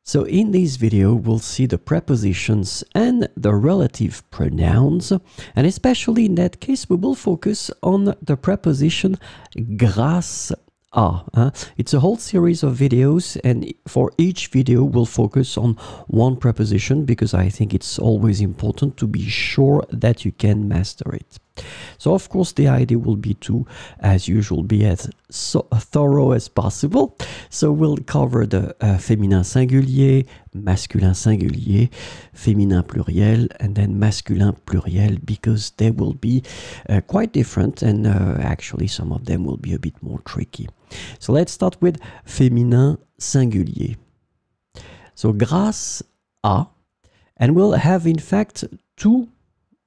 So in this video, we'll see the prepositions and the relative pronouns, and especially in that case, we will focus on the preposition grâce à. It's a whole series of videos, and for each video, we'll focus on one preposition because I think it's always important to be sure that you can master it. So of course the idea will be to, as usual, be as thorough as possible. So we'll cover the féminin singulier, masculin singulier, féminin pluriel, and then masculin pluriel, because they will be quite different, and actually some of them will be a bit more tricky. So let's start with féminin singulier. So grâce à, and we'll have in fact two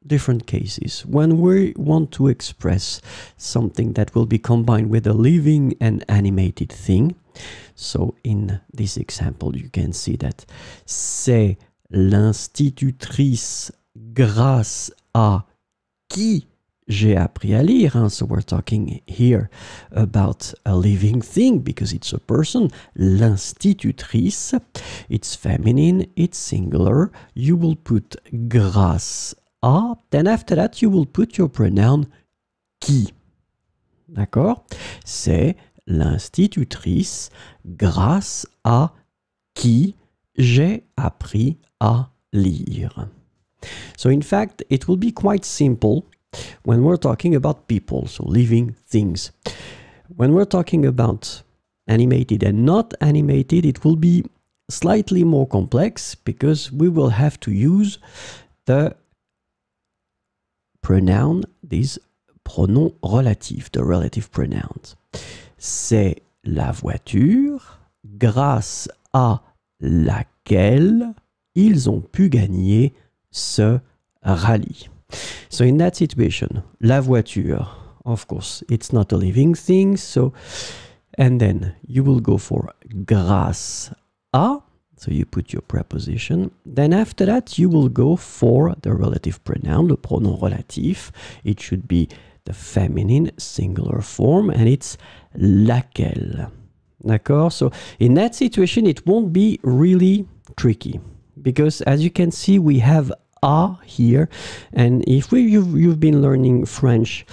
different cases. When we want to express something that will be combined with a living and animated thing. So in this example, you can see that c'est l'institutrice grâce à qui j'ai appris à lire. So we're talking here about a living thing because it's a person. L'institutrice, it's feminine, it's singular. You will put grâce à, then after that you will put your pronoun qui. D'accord? C'est l'institutrice grâce à qui j'ai appris à lire. So in fact, it will be quite simple when we're talking about people, so living things. When we're talking about animated and not animated, it will be slightly more complex because we will have to use the pronoun, these pronoms relatifs, the relative pronouns. C'est la voiture grâce à laquelle ils ont pu gagner ce rallye. So in that situation, la voiture, of course, it's not a living thing, so, and then you will go for grâce à. So you put your preposition. Then after that, you will go for the relative pronoun, le pronom relatif. It should be the feminine singular form, and it's laquelle. D'accord? So in that situation, it won't be really tricky because, as you can see, we have à here. And if you've been learning French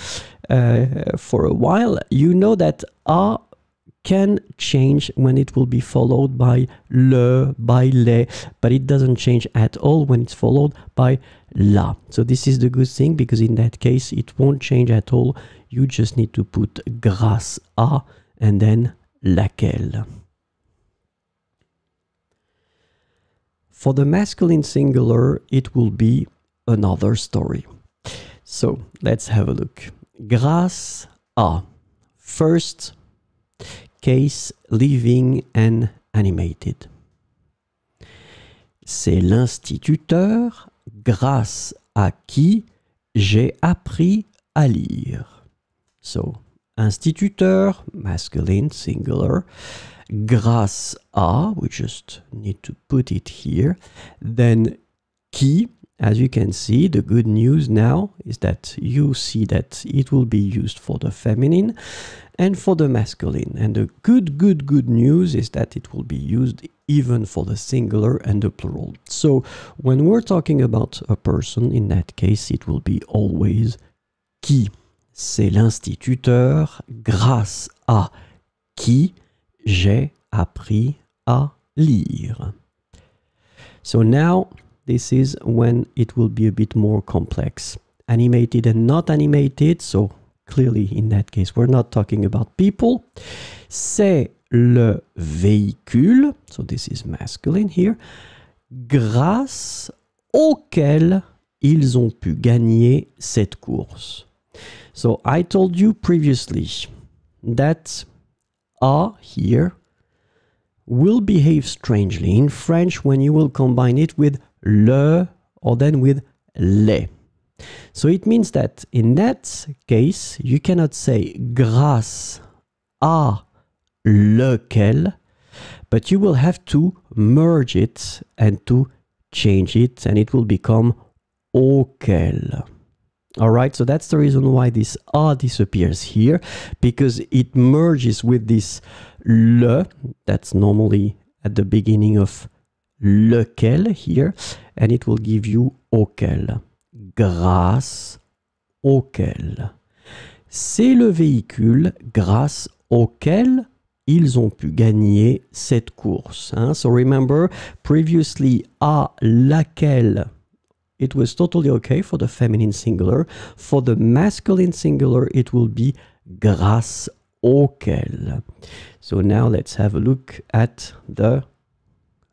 for a while, you know that à can change when it will be followed by le, by les, but it doesn't change at all when it's followed by la. So this is the good thing, because in that case it won't change at all. You just need to put grâce à and then laquelle. For the masculine singular, it will be another story. So let's have a look. Grâce à. First case, living and animated. C'est l'instituteur grâce à qui j'ai appris à lire. So, instituteur, masculine, singular. Grâce à, we just need to put it here. Then qui, as you can see, the good news now is that you see that it will be used for the feminine and for the masculine. And the good news is that it will be used even for the singular and the plural. So when we're talking about a person, in that case, it will be always qui. C'est l'instituteur grâce à qui j'ai appris à lire. So now, this is when it will be a bit more complex. Animated and not animated, so clearly in that case we're not talking about people. C'est le véhicule, so this is masculine here, grâce auquel ils ont pu gagner cette course. So I told you previously that à here will behave strangely in French when you will combine it with le or then with les. So it means that in that case, you cannot say grâce à lequel, but you will have to merge it and to change it, and it will become auquel. All right, so that's the reason why this a disappears here, because it merges with this le that's normally at the beginning of lequel here, and it will give you auquel. Grâce auquel. C'est le véhicule grâce auquel ils ont pu gagner cette course. Hein? So remember, previously, à laquelle, it was totally okay for the feminine singular. For the masculine singular, it will be grâce auquel. So now let's have a look at the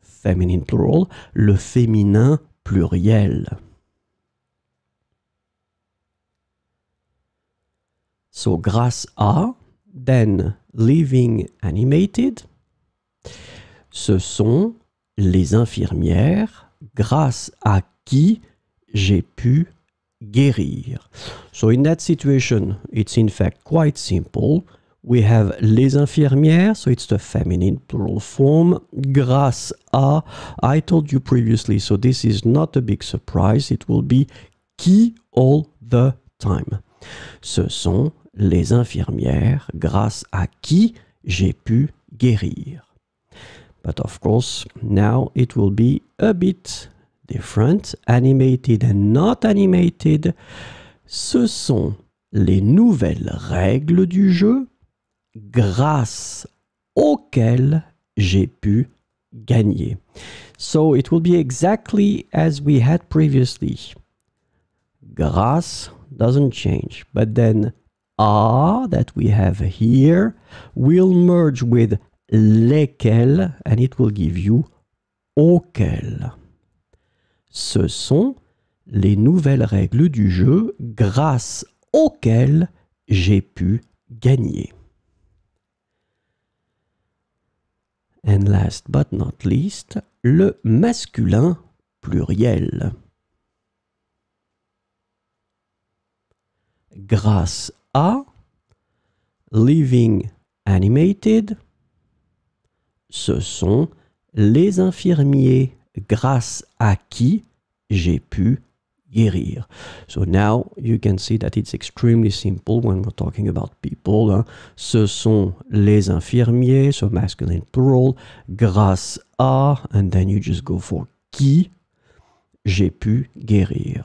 feminine plural, le féminin pluriel. So grâce à, then living animated, ce sont les infirmières grâce à qui j'ai pu guérir. So in that situation, it's in fact quite simple. We have les infirmières, so it's the feminine plural form. Grâce à, I told you previously, so this is not a big surprise. It will be qui all the time. Ce sont les infirmières grâce à qui j'ai pu guérir. But of course, now it will be a bit different. Animated and not animated. Ce sont les nouvelles règles du jeu grâce auxquelles j'ai pu gagner. So it will be exactly as we had previously. Grâce doesn't change, but then à that we have here will merge with lesquels and it will give you auxquels. Ce sont les nouvelles règles du jeu grâce auxquelles j'ai pu gagner. And last but not least, le masculin pluriel. Grâce à, living animated, ce sont les infirmiers grâce à qui j'ai pu guérir. So now you can see that it's extremely simple when we're talking about people. Hein. Ce sont les infirmiers, so masculine plural, grâce à, and then you just go for qui j'ai pu guérir.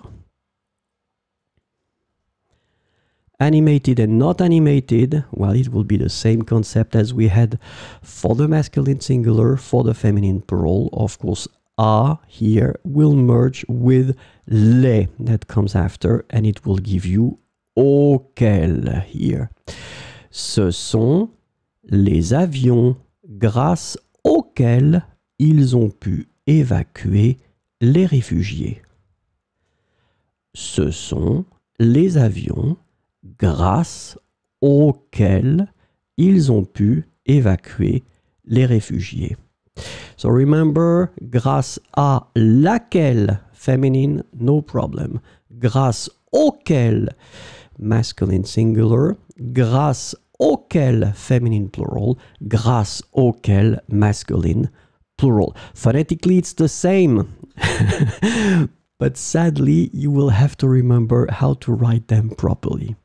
Animated and not animated, well, it will be the same concept as we had for the masculine singular, for the feminine plural. Of course, à here will merge with les that comes after, and it will give you auquel here. Ce sont les avions grâce auxquels ils ont pu évacuer les réfugiés. Ce sont les avions grâce auxquels ils ont pu évacuer les réfugiés. So remember, grâce à laquelle, feminine, no problem. Grâce auquel, masculine singular. Grâce auquel, feminine plural. Grâce auquel, masculine plural. Phonetically, it's the same. But sadly, you will have to remember how to write them properly.